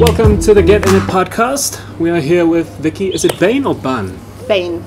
Welcome to the In.It podcast. We are here with Vicki. Is it Bain or Bain? Bain.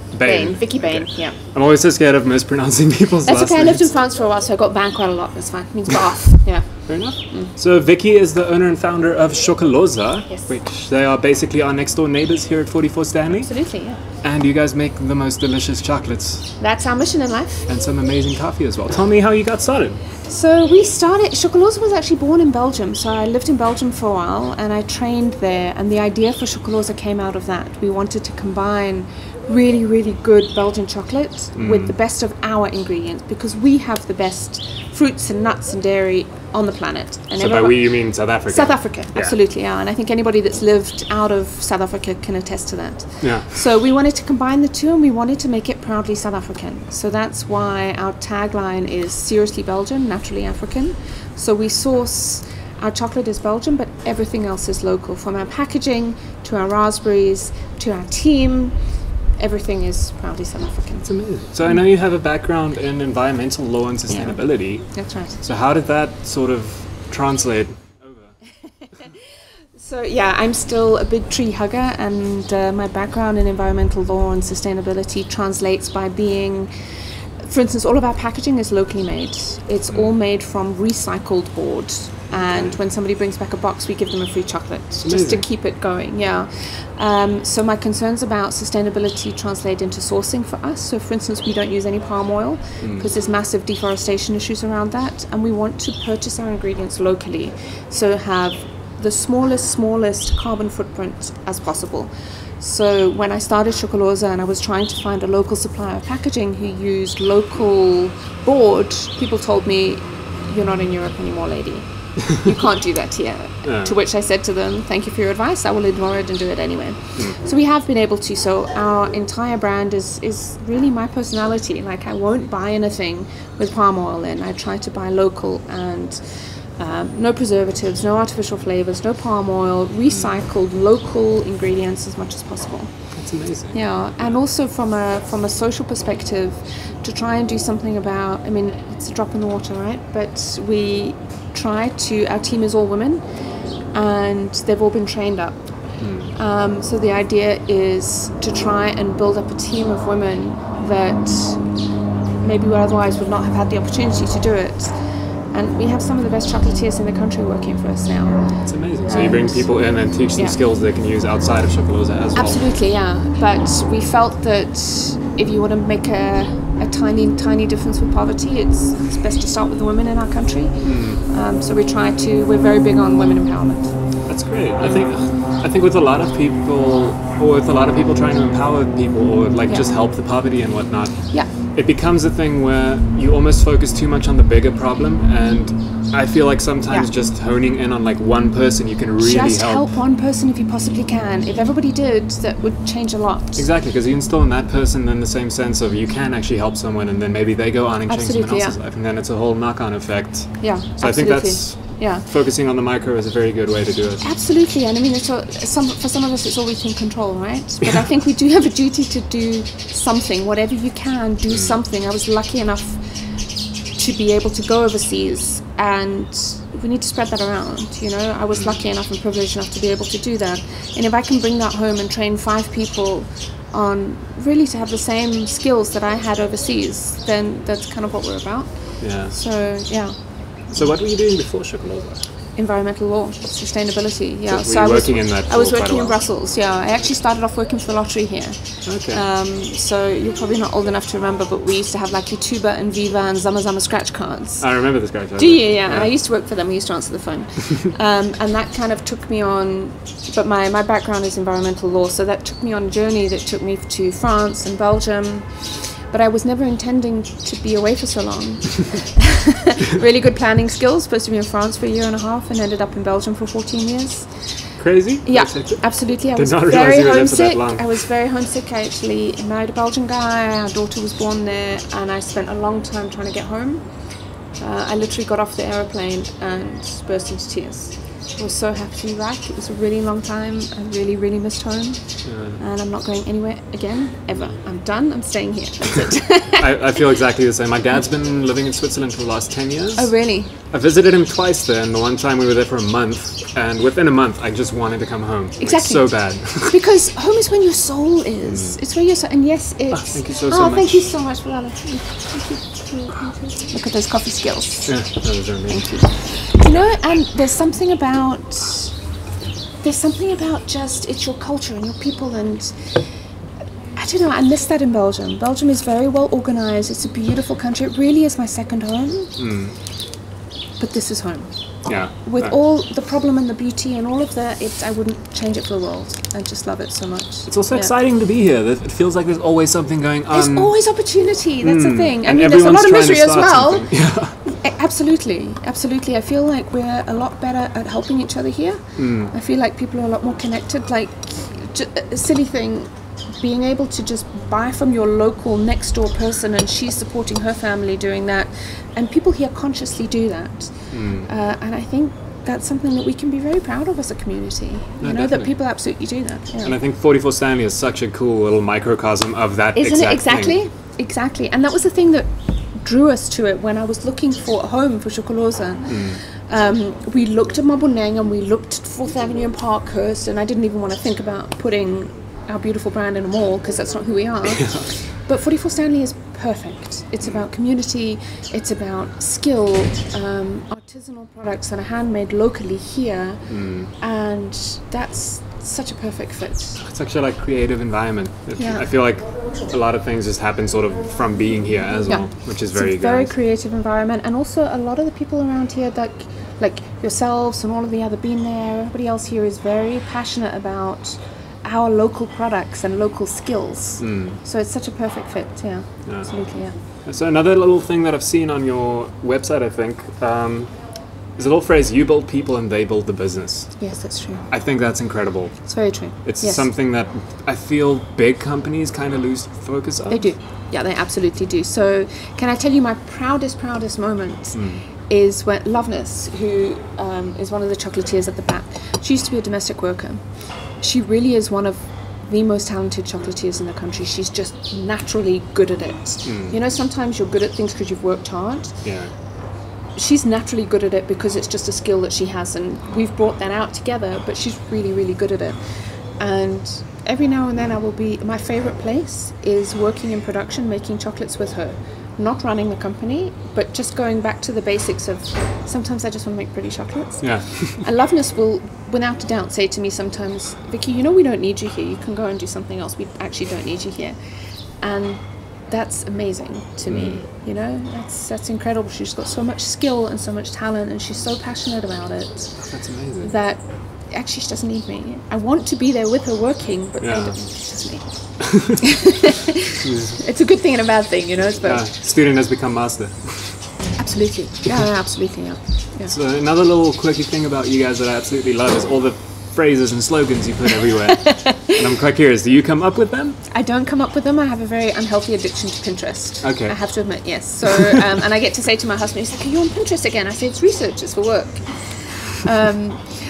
Vicki Bain, okay. yeah. I'm always so scared of mispronouncing people's last names. That's okay, I lived in France for a while, so I got Bain quite a lot. That's fine. It means bath, yeah. Fair enough. So Vicki is the owner and founder of Chocoloza, Yes. which they are basically our next door neighbors here at 44 Stanley. Absolutely, yeah. And you guys make the most delicious chocolates That's our mission in life. and some amazing coffee as well. Tell me how you got started. So we started, Chocoloza was actually born in Belgium, so I lived in Belgium for a while and I trained there, and the idea for Chocoloza came out of that. We wanted to combine really, really good Belgian chocolate with the best of our ingredients, because we have the best fruits and nuts and dairy on the planet. And So by we you mean South Africa? South Africa, absolutely, yeah. And I think anybody that's lived out of South Africa can attest to that. Yeah. So we wanted to combine the two, and we wanted to make it proudly South African. So that's why our tagline is seriously Belgian, naturally African. So we source, our chocolate is Belgian, but everything else is local. From our packaging, to our raspberries, to our team, everything is proudly South African. It's amazing. So I know you have a background in environmental law and sustainability. That's right. So how did that sort of translate over? So yeah, I'm still a big tree hugger, and my background in environmental law and sustainability translates by being, for instance, all of our packaging is locally made. It's all made from recycled board, and when somebody brings back a box, we give them a free chocolate just to keep it going. Yeah. So my concerns about sustainability translate into sourcing for us. So for instance, we don't use any palm oil because there's massive deforestation issues around that, and we want to purchase our ingredients locally, so have the smallest carbon footprint as possible. So when I started Chocoloza and I was trying to find a local supplier of packaging who used local board, people told me, "You're not in Europe anymore, lady. You can't do that here." To which I said to them, "Thank you for your advice. I will ignore it and do it anyway." So we have been able to. So our entire brand is really my personality. Like, I won't buy anything with palm oil in. I try to buy local, and no preservatives, no artificial flavors, no palm oil, recycled local ingredients as much as possible. That's amazing. Yeah, and also from a social perspective, to try and do something about, I mean, it's a drop in the water, right? But we try to, our team is all women, and they've all been trained up. So the idea is to try and build up a team of women that maybe otherwise would not have had the opportunity to do it. And we have some of the best chocolatiers in the country working for us now. That's amazing. So you bring people in and teach them skills they can use outside of Chocoloza as well. Absolutely, yeah. But we felt that if you want to make a tiny difference with poverty, it's best to start with the women in our country. So we're very big on women empowerment. That's great. I think with a lot of people, or with a lot of people trying to empower people, or just help the poverty and whatnot, it becomes a thing where you almost focus too much on the bigger problem, and I feel like sometimes just honing in on one person, you can really help one person if you possibly can. If everybody did, that would change a lot. Exactly, because you instill in that person then the same sense of you can actually help someone, and then maybe they go on and change someone else's life, and then it's a whole knock-on effect. Yeah, so I think that's focusing on the micro is a very good way to do it. Absolutely, and I mean, for some of us, it's all we can control, right? But I think we do have a duty to do something. Whatever you can, do something. I was lucky enough to be able to go overseas, and we need to spread that around. I was lucky enough and privileged enough to be able to do that. And if I can bring that home and train 5 people on really to have the same skills that I had overseas, then that's kind of what we're about. Yeah. So, yeah. So what were you doing before Chocoloza? Environmental law, sustainability. Yeah. So I was working in Brussels. Yeah, I actually started off working for the lottery here. Okay. So you're probably not old enough to remember, but we used to have your Tuba and Viva and Zama Zama scratch cards. I remember the scratch cards. Do you? Yeah. I used to work for them. We used to answer the phone, and that kind of took me on. But my background is environmental law, so that took me on a journey that took me to France and Belgium. But I was never intending to be away for so long. Really good planning skills, supposed to be in France for 1.5 years and ended up in Belgium for 14 years. Crazy? Yeah, absolutely. I was very homesick. I actually married a Belgian guy, our daughter was born there, and I spent a long time trying to get home. I literally got off the aeroplane and burst into tears. was so happy to be back. It was a really long time. I really, really missed home. And I'm not going anywhere again, ever. I'm done. I'm staying here. That's it. I feel exactly the same. My dad's been living in Switzerland for the last 10 years. Oh, really? I visited him twice there, and the one time we were there for a month, and within a month I just wanted to come home. Exactly. Like, so bad. Because home is when your soul is. It's where your soul, and yes, it's... Oh, thank you so much. Thank you so much, Valala. Thank you. Look at those coffee skills. Yeah, those are amazing. Thank you. You know, and there's something about just, it's your culture and your people, and I don't know, I miss that in Belgium. Belgium is very well organized. It's a beautiful country. It really is my second home. But this is home. Yeah. With all the problem and the beauty and all of that, I wouldn't change it for the world. I just love it so much. It's also exciting to be here. It feels like there's always something going on. There's always opportunity. That's the thing. And there's a lot of misery as well. Yeah. Absolutely. Absolutely. I feel like we're a lot better at helping each other here. I feel like people are a lot more connected. Like, a silly thing, being able to just buy from your local next door person and she's supporting her family doing that. And people here consciously do that. And I think that's something that we can be very proud of as a community. You know, that people absolutely do that. Yeah. And I think 44 Stanley is such a cool little microcosm of that. Isn't it? Exactly. Thing. Exactly. And that was the thing that drew us to it when I was looking for a home for Chocoloza. We looked at Maboneng and we looked at 4th Avenue and Parkhurst, and I didn't even want to think about putting our beautiful brand in a mall because that's not who we are. But 44 Stanley is perfect. It's about community, it's about skill, artisanal products that are handmade locally here, and that's such a perfect fit. It's actually like creative environment. I feel like a lot of things just happen sort of from being here as well, which is very good. It's a very creative environment, and also a lot of the people around here that, like yourselves and all of the other been there, everybody else here is very passionate about our local products and local skills. So it's such a perfect fit. Absolutely. So another little thing that I've seen on your website, I think, is a little phrase, you build people and they build the business. Yes, that's true. I think that's incredible. It's very true. It's something that I feel big companies kind of lose focus on. They do. Yeah, they absolutely do. So can I tell you my proudest moment is when Loveness, who is one of the chocolatiers at the back, she used to be a domestic worker. She really is one of the most talented chocolatiers in the country. She's just naturally good at it. You know, sometimes you're good at things because you've worked hard. Yeah. She's naturally good at it because it's just a skill that she has, and we've brought that out together, but she's really, really good at it. And every now and then my favorite place is working in production, making chocolates with her. Not running the company, but just going back to the basics of sometimes I just want to make pretty chocolates. Yeah. And Loveness will, without a doubt, say to me sometimes, Vicki, you know we don't need you here. You can go and do something else. We actually don't need you here. And that's amazing to me. You know, that's incredible. She's got so much skill and so much talent, and she's so passionate about it. That's amazing. That actually she doesn't need me. I want to be there with her working, but she doesn't need me. It's a good thing and a bad thing, you know. Student has become master. Absolutely. Absolutely. So another little quirky thing about you guys that I absolutely love is all the phrases and slogans you put everywhere. And I'm quite curious, do you come up with them? I don't come up with them. I have a very unhealthy addiction to Pinterest. Okay. I have to admit, yes. So, and I get to say to my husband, he's like, are you on Pinterest again? I say, it's research, it's for work.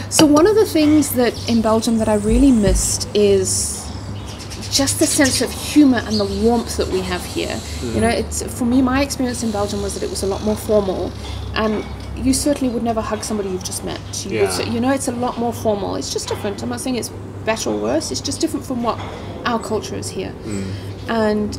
So one of the things that in Belgium that I really missed is just the sense of humor and the warmth that we have here. You know, it's, for me, my experience in Belgium was that it was a lot more formal, and you certainly would never hug somebody you've just met. You know, it's a lot more formal. It's just different. I'm not saying it's better or worse. It's just different from what our culture is here. And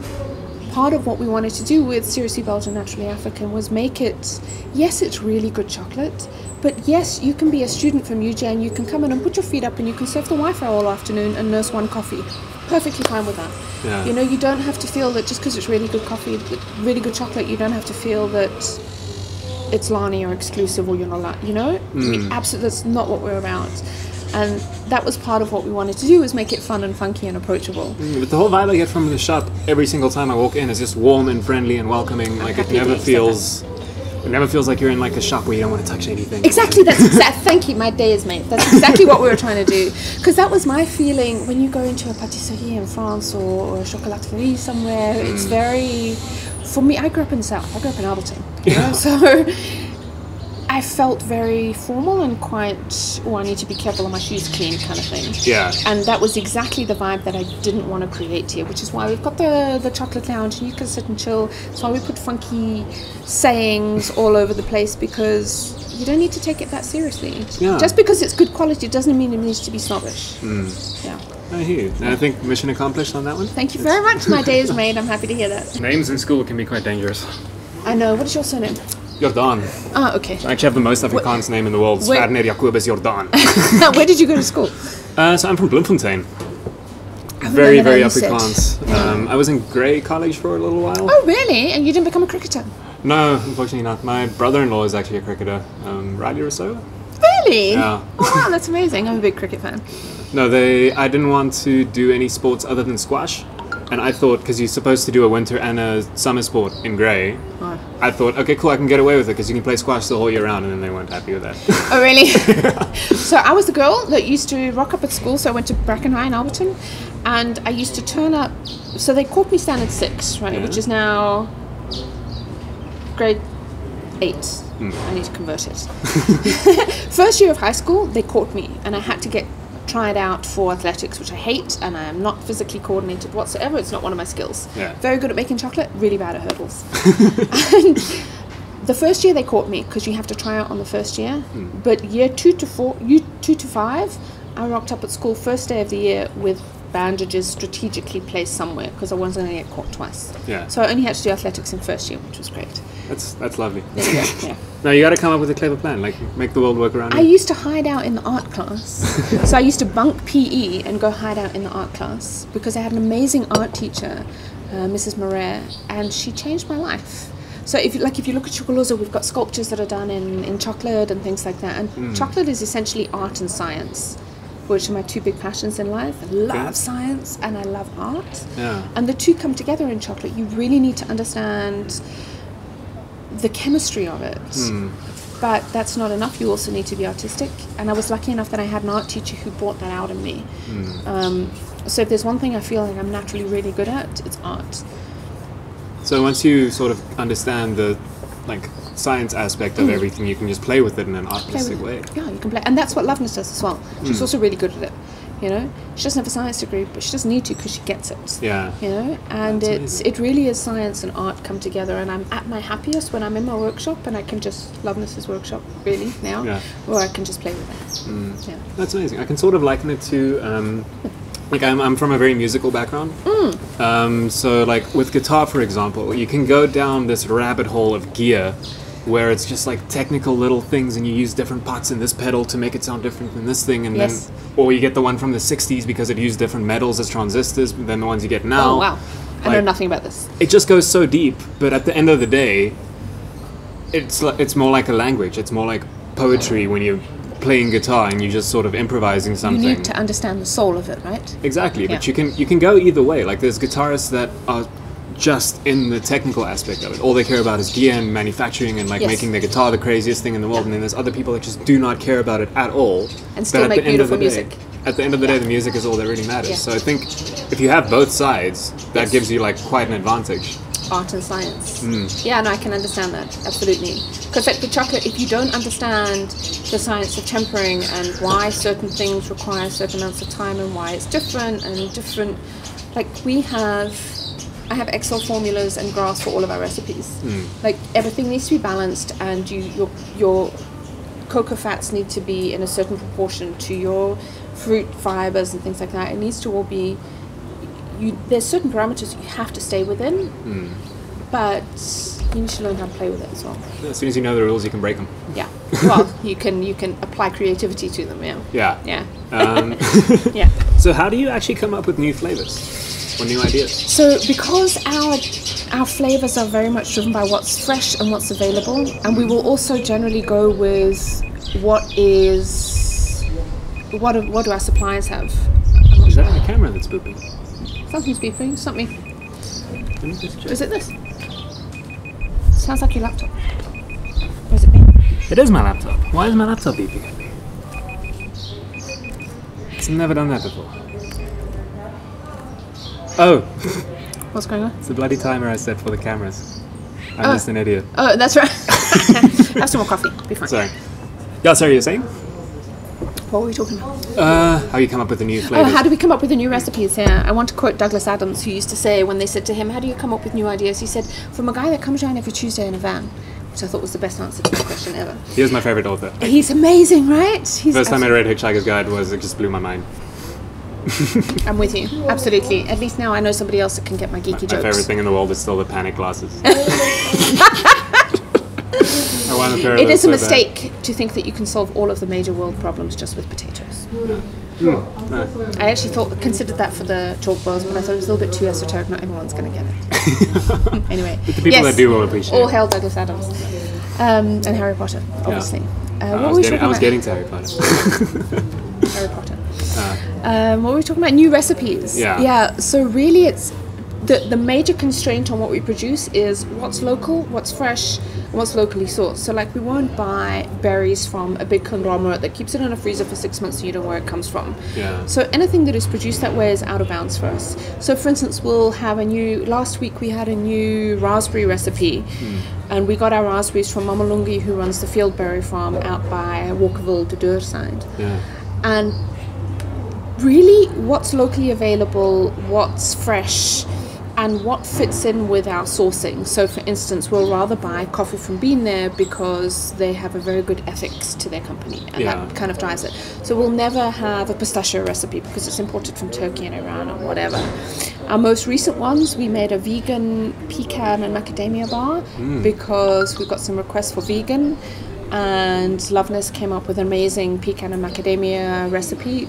part of what we wanted to do with Seriously Belgian, Naturally African was make it, yes, it's really good chocolate, but yes, you can be a student from UJ and you can come in and put your feet up and you can surf the Wi-Fi all afternoon and nurse one coffee. Perfectly fine with that. Yeah. You know, you don't have to feel that just because it's really good coffee, really good chocolate, you don't have to feel that it's Lani or exclusive or you're not allowed, you know? Absolutely, that's not what we're about. And that was part of what we wanted to do, was make it fun and funky and approachable. But the whole vibe I get from the shop every single time I walk in is just warm and friendly and welcoming. Like it never feels like you're in like a shop where you don't want to touch anything. Exactly, thank you, my day is made. That's exactly what we were trying to do. Because that was my feeling when you go into a patisserie in France or a chocolaterie somewhere. It's very, for me, I grew up in the South. I grew up in Alberton. You know? So I felt very formal and quite, I need to be careful on my shoes clean kind of thing. Yeah. And that was exactly the vibe that I didn't want to create here, which is why we've got the chocolate lounge and you can sit and chill. That's why we put funky sayings all over the place, because you don't need to take it that seriously. Yeah. Just because it's good quality doesn't mean it needs to be snobbish. Yeah. I hear you. And I think mission accomplished on that one. Thank you very much. My day is made. I'm happy to hear that. Names in school can be quite dangerous. I know. What is your surname? Jordan. Ah, okay. I actually have the most Afrikaans name in the world. Werner Jacobus Jordan. Where did you go to school? So I'm from Bloemfontein. Very, very Afrikaans. I was in Grey College for a little while. Oh, really? And you didn't become a cricketer? No, unfortunately not. My brother-in-law is actually a cricketer. Riley Rousseau. Really? Yeah. Oh, wow, that's amazing. I'm a big cricket fan. No, I didn't want to do any sports other than squash. And I thought, because you're supposed to do a winter and a summer sport in Grey, I thought, okay, cool, I can get away with it because you can play squash the whole year round, and then they weren't happy with that. Oh, really? So I was the girl that used to rock up at school, so I went to Brackenhigh in Alberton, and I used to turn up, so they caught me standard 6, right, which is now grade 8. I need to convert it. First year of high school, they caught me, and I had to get tried out for athletics, which I hate, and I am not physically coordinated whatsoever. It's not one of my skills. Yeah. Very good at making chocolate, really bad at hurdles. And the first year they caught me, because you have to try out on the first year, but year 2 to 5, I rocked up at school first day of the year with bandages strategically placed somewhere, because I wasn't going to get caught twice. Yeah. So I only had to do athletics in first year, which was great. That's lovely. There you go. Yeah. No, you got to come up with a clever plan, like make the world work around you. I used to hide out in the art class. So I used to bunk PE and go hide out in the art class, because I had an amazing art teacher, Mrs. Moret, and she changed my life. So if you look at Chocoloza, we've got sculptures that are done in chocolate and things like that. And chocolate is essentially art and science, which are my two big passions in life. I love science and I love art. Yeah. And the two come together in chocolate. You really need to understand the chemistry of it. But that's not enough. You also need to be artistic. And I was lucky enough that I had an art teacher who brought that out in me. So if there's one thing I feel like I'm naturally really good at, it's art. So once you sort of understand the science aspect of everything, you can just play with it in an artistic way. Yeah, you can play. And that's what Loveness does as well. She's also really good at it. You know, she doesn't have a science degree, but she doesn't need to, because she gets it. Yeah. You know, and it really is science and art come together. And I'm at my happiest when I'm in my workshop and I can just Loveness's workshop really now, or I can just play with it. Yeah. That's amazing. I can sort of liken it to I'm from a very musical background. So like with guitar, for example, you can go down this rabbit hole of gear, where it's just like technical little things, and you use different pots in this pedal to make it sound different than this thing, and then, or you get the one from the 60s because it used different metals as transistors than the ones you get now. Oh wow, I know nothing about this. It just goes so deep, but at the end of the day, it's more like a language. It's more like poetry when you're playing guitar and you're just sort of improvising something. You need to understand the soul of it, right? Exactly, but you can go either way. Like there's guitarists that are just in the technical aspect of it. All they care about is gear and manufacturing and making their guitar the craziest thing in the world. And then there's other people that just do not care about it at all. And still make beautiful music. At the end of the day, the music is all that really matters. So I think if you have both sides, that gives you quite an advantage. Art and science. Yeah, no, I can understand that, absolutely. Because like the chocolate, if you don't understand the science of tempering and why certain things require certain amounts of time and why it's different, like I have Excel formulas and graphs for all of our recipes. Like everything needs to be balanced, and your cocoa fats need to be in a certain proportion to your fruit fibers and things like that. It needs to all be. There's certain parameters you have to stay within, but you need to learn how to play with it as well. As soon as you know the rules, you can break them. Yeah. Well, you can apply creativity to them. Yeah. Yeah. Yeah. So how do you actually come up with new flavors? Or new ideas? So because our flavors are very much driven by what's fresh and what's available, and we will also generally go with what do our suppliers have. Is that a camera that's booping? Something's beeping. It's not me. Let me just check. Is it this? Sounds like your laptop. Or is it me? It is my laptop. Why is my laptop beeping at me? It's never done that before. Oh! What's going on? It's the bloody timer I set for the cameras. I'm just an idiot. Oh, that's right. Have some more coffee. Be fine. Sorry. Yeah, sorry, you're saying? What were we talking about? How you come up with the new flavors. How do we come up with the new recipes? Yeah, I want to quote Douglas Adams, who used to say when they said to him, how do you come up with new ideas? He said, from a guy that comes around every Tuesday in a van, which I thought was the best answer to that question ever. He was my favorite author. He's amazing, right? First time I read Hitchhiker's Guide it just blew my mind. I'm with you, absolutely. At least now I know somebody else that can get my geeky jokes. My favorite thing in the world is still the panic glasses. It is a mistake to think that you can solve all of the major world problems just with potatoes. I actually considered that for the chalkboards, but I thought it was a little bit too esoteric. Not everyone's going to get it. Anyway, but the people that do will appreciate it. All hail Douglas Adams. And Harry Potter, obviously. I was getting to Harry Potter. Harry Potter. What were we talking about? New recipes. Yeah. So really, it's the major constraint on what we produce is what's local, what's fresh, and what's locally sourced. So like we won't buy berries from a big conglomerate that keeps it in a freezer for 6 months so you know where it comes from. Yeah. So anything that is produced that way is out of bounds for us. So for instance, last week we had a new raspberry recipe. And we got our raspberries from Mama Lungi, who runs the Fieldberry farm out by Walkerville, the Deur side. Yeah. And really what's locally available, what's fresh, and what fits in with our sourcing. So for instance, we'll rather buy coffee from Bean there because they have a very good ethics to their company, and that kind of drives it. So we'll never have a pistachio recipe because it's imported from Turkey and Iran or whatever. Our most recent ones, we made a vegan pecan and macadamia bar because we got some requests for vegan, and Loveness came up with an amazing pecan and macadamia recipe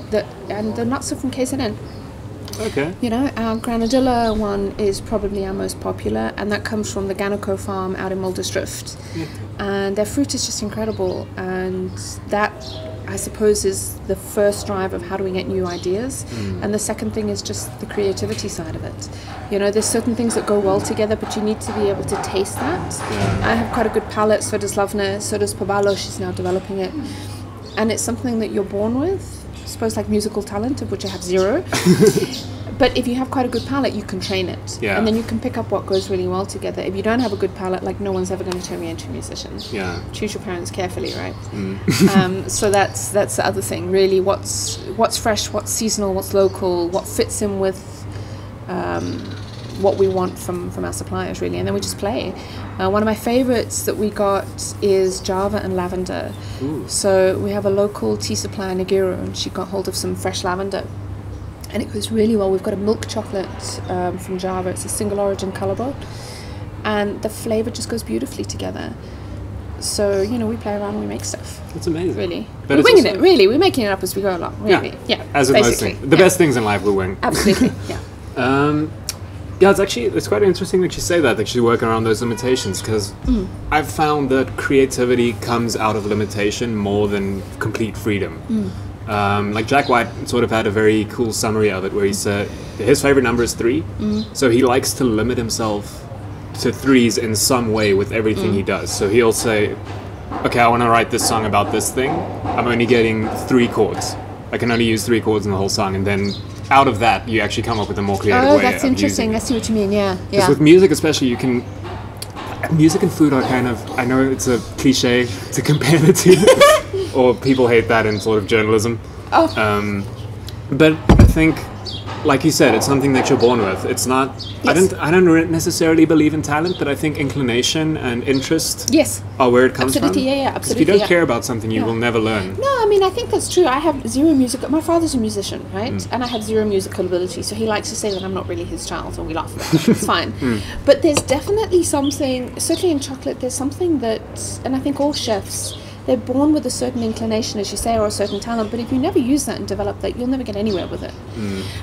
and the nuts are from KZN. Okay. You know, our granadilla one is probably our most popular, and that comes from the Ganoco farm out in Muldersdrift. And their fruit is just incredible, and that, I suppose, is the first drive of how do we get new ideas. And the second thing is just the creativity side of it. You know, there's certain things that go well together, but you need to be able to taste that. I have quite a good palate, so does Loveness, so does Pabalo, she's now developing it. And it's something that you're born with. I suppose like musical talent, of which I have zero. But if you have quite a good palate, you can train it. And then you can pick up what goes really well together. If you don't have a good palate, like no one's ever going to turn me into a musician. Choose your parents carefully, right? So that's the other thing, really. What's fresh, what's seasonal, what's local, what fits in with what we want from our suppliers, really. And then we just play. One of my favorites that we got is Java and lavender. So we have a local tea supplier, Nagiro, and she got hold of some fresh lavender. And it goes really well. We've got a milk chocolate from Java. It's a single origin Calabo. And the flavour just goes beautifully together. So, you know, we play around and we make stuff. It's amazing. Really. We're winging it, really. We're making it up as we go along, really. As with most things. The best things in life we wing. Absolutely, it's quite interesting that you say that you work around those limitations, because I've found that creativity comes out of limitation more than complete freedom. Like Jack White sort of had a very cool summary of it where he said his favorite number is 3, so he likes to limit himself to 3s in some way with everything he does. So he'll say, okay, I want to write this song about this thing, I'm only getting 3 chords, I can only use 3 chords in the whole song, and then out of that you actually come up with a more creative way. Oh, that's interesting. I see what you mean. Because with music especially, music and food are kind of, I know it's a cliche to compare the two, or people hate that in sort of journalism. But I think, like you said, it's something that you're born with. It's not. Yes. I don't necessarily believe in talent, but I think inclination and interest. Yes. Are where it comes from. Absolutely. If you don't care about something, you will never learn. No, I mean, I think that's true. I have zero music. My father's a musician, right? And I have zero musical ability, so he likes to say that I'm not really his child, and we laugh about it. It's fine. But there's definitely something. Certainly in chocolate, there's something that, and I think all chefs, they're born with a certain inclination, as you say, or a certain talent, but if you never use that and develop that, you'll never get anywhere with it.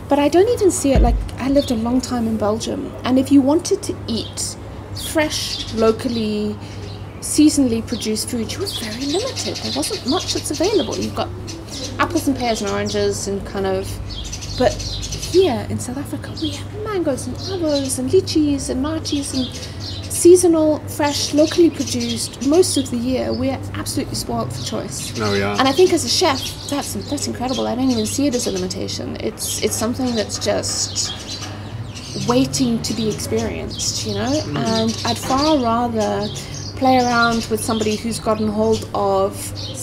But I don't even see it, like, I lived a long time in Belgium, and if you wanted to eat fresh, locally, seasonally produced food, you were very limited. There wasn't much that's available. You've got apples and pears and oranges and kind of, but here in South Africa, we have mangoes and avos and lychees and nachis and seasonal, fresh, locally produced most of the year. We're absolutely spoiled for choice. No, we are. And I think as a chef, that's incredible. I don't even see it as a limitation. It's something that's just waiting to be experienced, you know. And I'd far rather play around with somebody who's gotten hold of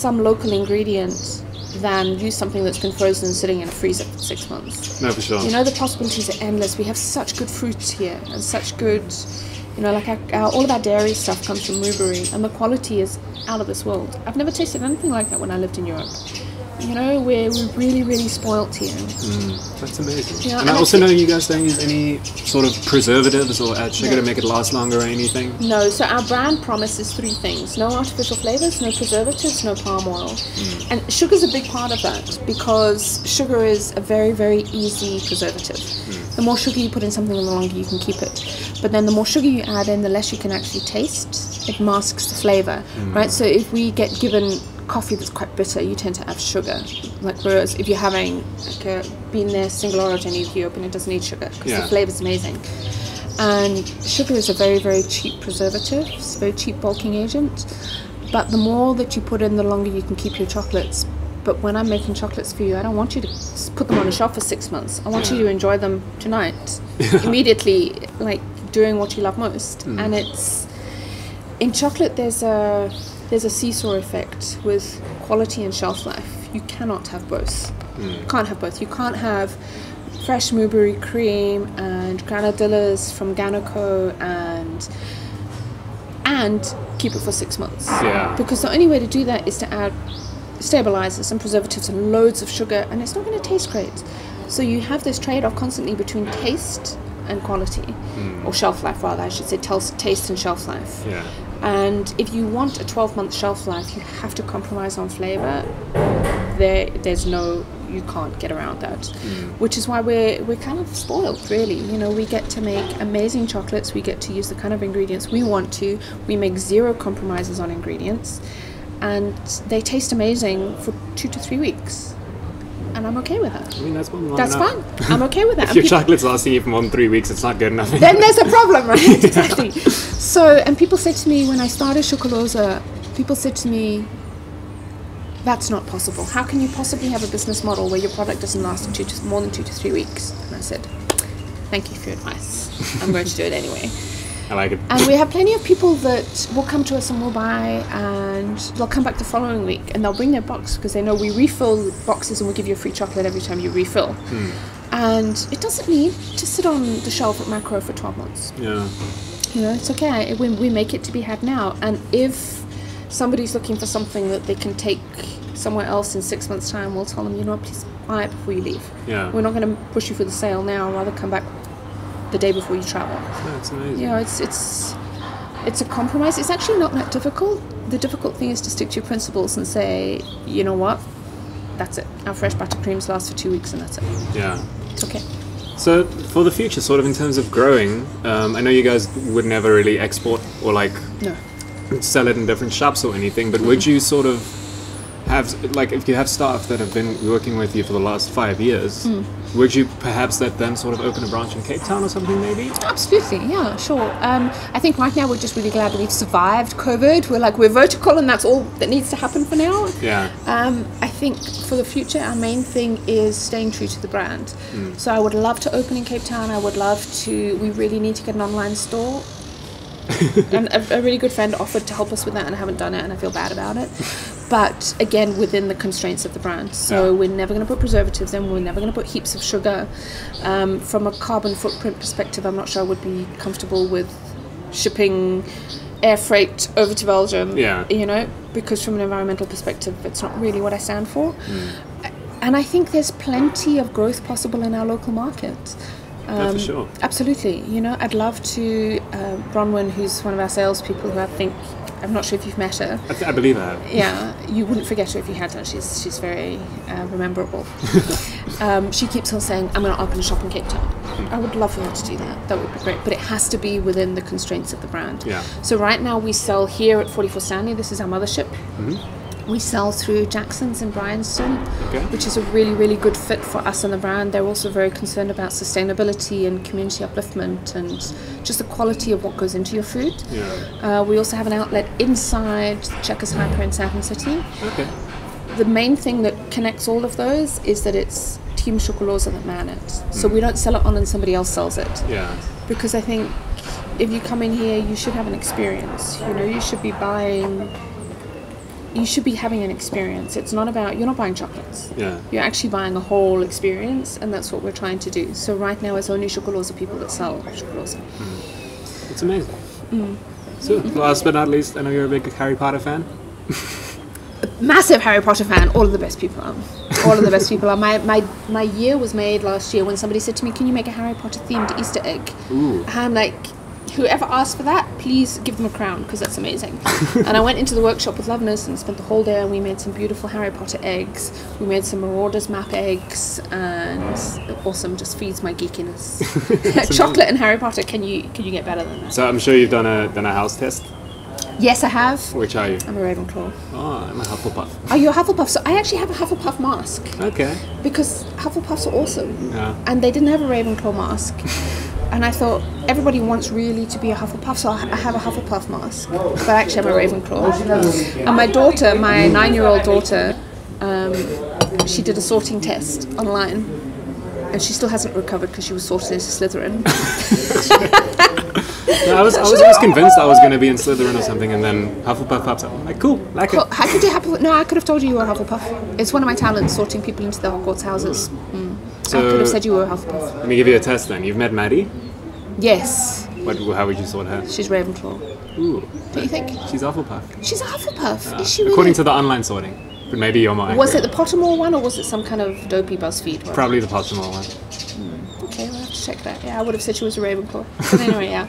some local ingredient than use something that's been frozen and sitting in a freezer for 6 months. No, for sure. You know, the possibilities are endless. We have such good fruits here and such good, you know, like all of our dairy stuff comes from Newbury and the quality is out of this world. I've never tasted anything like that when I lived in Europe. You know, we're really, really spoilt here. That's amazing. Yeah, and I also know you guys don't use any sort of preservatives or add sugar to make it last longer or anything. No, so our brand promise is 3 things. No artificial flavors, no preservatives, no palm oil. And sugar's a big part of that because sugar is a very, very easy preservative. The more sugar you put in something, the longer you can keep it. But then the more sugar you add in, the less you can actually taste. It masks the flavor, right? So if we get given coffee that's quite bitter, you tend to add sugar. Like whereas if you're having like a bean there, single origin Ethiopian, it doesn't need sugar because the flavor's amazing. And sugar is a very, very cheap preservative. It's a very cheap bulking agent. But the more that you put in, the longer you can keep your chocolates. But when I'm making chocolates for you, I don't want you to put them on a shelf for 6 months. I want you to enjoy them tonight, immediately, like doing what you love most. And it's in chocolate. There's a seesaw effect with quality and shelf life. You cannot have both. You can't have both. You can't have fresh Newbury cream and granadillas from Ganoco and keep it for 6 months. Yeah. Because the only way to do that is to add stabilizers and preservatives and loads of sugar, and it's not going to taste great. So you have this trade-off constantly between taste and quality, or shelf life rather, I should say, taste and shelf life. Yeah. And if you want a 12-month shelf life, you have to compromise on flavor. You can't get around that. Which is why we're kind of spoiled, really. You know, we get to make amazing chocolates. We get to use the kind of ingredients we want to. We make 0 compromises on ingredients, and they taste amazing for 2 to 3 weeks. And I'm okay with that. I mean, that's fine. I'm okay with that. If your chocolate's lasting you for more than 3 weeks, it's not good enough. Then there's a problem, right? Exactly. So, and people said to me when I started Chocoloza, people said to me, that's not possible. How can you possibly have a business model where your product doesn't last more than 2 to 3 weeks? And I said, thank you for your advice. I'm going to do it anyway. I like it. And we have plenty of people that will come to us and will buy, and they'll come back the following week and they'll bring their box because they know we refill boxes and we'll give you a free chocolate every time you refill. And it doesn't need to sit on the shelf at Macro for 12 months. Yeah. You know, it's okay. We make it to be had now. And if somebody's looking for something that they can take somewhere else in 6 months' time, we'll tell them, you know what, please buy it before you leave. Yeah. We're not going to push you for the sale now. Rather come back the day before you travel. That's amazing. You know, it's a compromise. It's actually not that difficult. The difficult thing is to stick to your principles and say, you know what, that's it. Our fresh buttercreams last for 2 weeks and that's it. Yeah. It's okay. So for the future, sort of in terms of growing, I know you guys would never really export or like sell it in different shops or anything, but would you sort of have, like, if you have staff that have been working with you for the last 5 years, would you perhaps let them sort of open a branch in Cape Town or something maybe? Absolutely, yeah, sure. I think right now we're just really glad that we've survived COVID. We're vertical and that's all that needs to happen for now. Yeah. I think for the future our main thing is staying true to the brand. So I would love to open in Cape Town. We really need to get an online store. And a really good friend offered to help us with that and I haven't done it and I feel bad about it. But again, within the constraints of the brand. So we're never going to put preservatives in, we're never going to put heaps of sugar. From a carbon footprint perspective, I'm not sure I would be comfortable with shipping air freight over to Belgium, you know, because from an environmental perspective, it's not really what I stand for. And I think there's plenty of growth possible in our local market. For sure. Absolutely. You know, I'd love to, Bronwyn, who's one of our salespeople who I'm not sure if you've met her. I believe I have. Yeah, you wouldn't forget her if you had her. She's very rememberable. She keeps on saying, I'm going to open a shop in Cape Town. I would love for her to do that. That would be great. But it has to be within the constraints of the brand. Yeah. So right now we sell here at 44 Stanley. This is our mothership. We sell through Jackson's in Bryanston, which is a really, really good fit for us and the brand. They're also very concerned about sustainability and community upliftment and just the quality of what goes into your food. We also have an outlet inside Checkers Hyper in Sandton City. The main thing that connects all of those is that it's Team Chocoloza that man it. So we don't sell it on and somebody else sells it. Because I think if you come in here, you should have an experience. You know, you should be having an experience. It's not about, you're not buying chocolates. Yeah. You're actually buying a whole experience, and that's what we're trying to do. So right now it's only Chocoloza people that sell Chocoloza. It's amazing. So, last but not least, I know you're a big Harry Potter fan. Massive Harry Potter fan. All of the best people are. All of the best people are. My year was made last year when somebody said to me, can you make a Harry Potter themed Easter egg? Ooh. And I'm like, whoever asked for that, please give them a crown, because that's amazing. And I went into the workshop with Loveness and spent the whole day, and we made some beautiful Harry Potter eggs. We made some Marauders map eggs, and awesome, just feeds my geekiness. Chocolate and Harry Potter, can you get better than that? So I'm sure you've done a house test. Yes, I have. Which are you? I'm a Ravenclaw. Oh, I'm a Hufflepuff. Are you a Hufflepuff? So I actually have a Hufflepuff mask. Okay. Because Hufflepuffs are awesome. Yeah. And they didn't have a Ravenclaw mask. And I thought, everybody wants really to be a Hufflepuff, so I have a Hufflepuff mask. But actually I'm a Ravenclaw. And my daughter, my 9-year-old daughter, she did a sorting test online. And she still hasn't recovered because she was sorted into Slytherin. No, I was always convinced I was going to be in Slytherin or something, and then Hufflepuff pops up. I'm like, cool, like it. How could you Hufflepuff? No, I could have told you were a Hufflepuff. It's one of my talents, sorting people into the Hogwarts houses. So I could have said you were a Hufflepuff. Let me give you a test then. You've met Maddie? Yes. How would you sort her? She's Ravenclaw. Ooh. Don't you think? She's Hufflepuff. She's a Hufflepuff. Is she really? According to the online sorting. But maybe you're more accurate. Was it the Pottermore one, or was it some kind of dopey BuzzFeed one? Probably the Pottermore one. Okay, we'll have to check that. Yeah, I would have said she was a Ravenclaw. But anyway, yeah.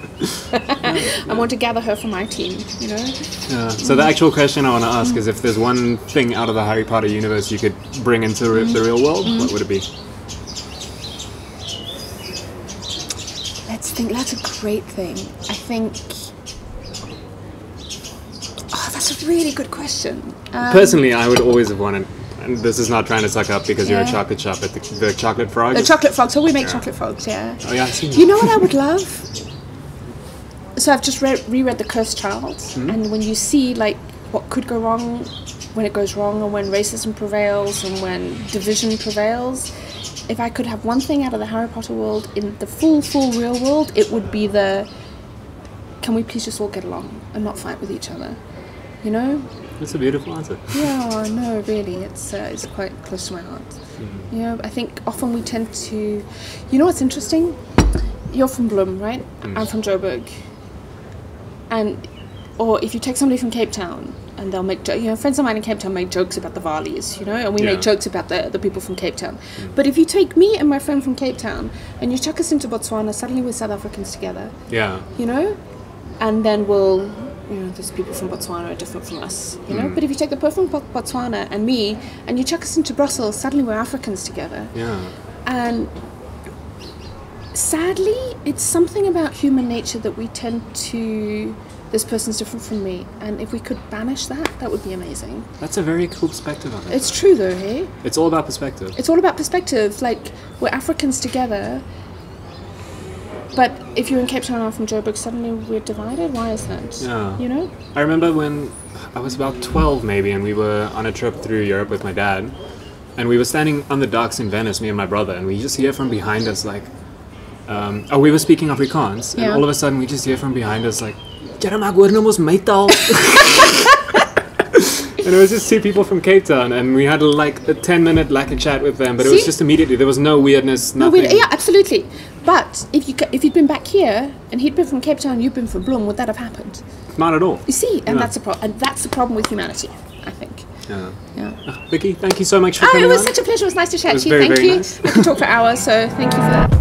I want to gather her for my team, you know? Yeah. So the actual question I want to ask is, if there's one thing out of the Harry Potter universe you could bring into the real world, what would it be? Let's think. That's a great thing. I think... Oh, that's a really good question. Personally, I would always have wanted... And this is not trying to suck up because you're a chocolate shop, but the chocolate frog. The chocolate frog. So we make chocolate frogs, yeah. Oh yeah, I've seen that. You know what I would love? So I've just reread The Cursed Child, and when you see like what could go wrong when it goes wrong, and when racism prevails, and when division prevails, if I could have one thing out of the Harry Potter world in the full real world, it would be can we please just all get along and not fight with each other? You know? That's a beautiful answer. Yeah, no, really, it's quite close to my heart. You know, I think often we tend to... You know what's interesting? You're from Bloem, right? I'm from Joburg. Or if you take somebody from Cape Town, and they'll make... friends of mine in Cape Town make jokes about the Valis, you know? And we make jokes about the people from Cape Town. But if you take me and my friend from Cape Town, and you chuck us into Botswana, suddenly we're South Africans together. Yeah. You know? And then we'll... those people from Botswana are different from us, you know? But if you take the person from Botswana and me, and you chuck us into Brussels, suddenly we're Africans together. Yeah. And sadly, it's something about human nature that we tend to... This person's different from me. And if we could banish that, that would be amazing. That's a very cool perspective of it. It's true though, hey? It's all about perspective. It's all about perspective. Like, we're Africans together... But if you're in Cape Town and I'm from Joburg, suddenly we're divided? Why is that? Yeah. You know? I remember when I was about 12 maybe, and we were on a trip through Europe with my dad, and we were standing on the docks in Venice, me and my brother, and we just hear from behind us like... we were speaking Afrikaans, and all of a sudden we just hear from behind us like... And it was just two people from Cape Town, and we had like a 10-minute lekker chat with them, but it was just immediately, there was no weirdness, nothing. Yeah, absolutely. But if you'd been back here, and he'd been from Cape Town, you'd been from Bloem, would that have happened? Not at all. You see, and that's the problem with humanity, I think. Yeah. Vicki, thank you so much for coming on. It was such a pleasure. It was nice to chat to you. Very, thank very you. nice. I could talk for hours, so thank you for that.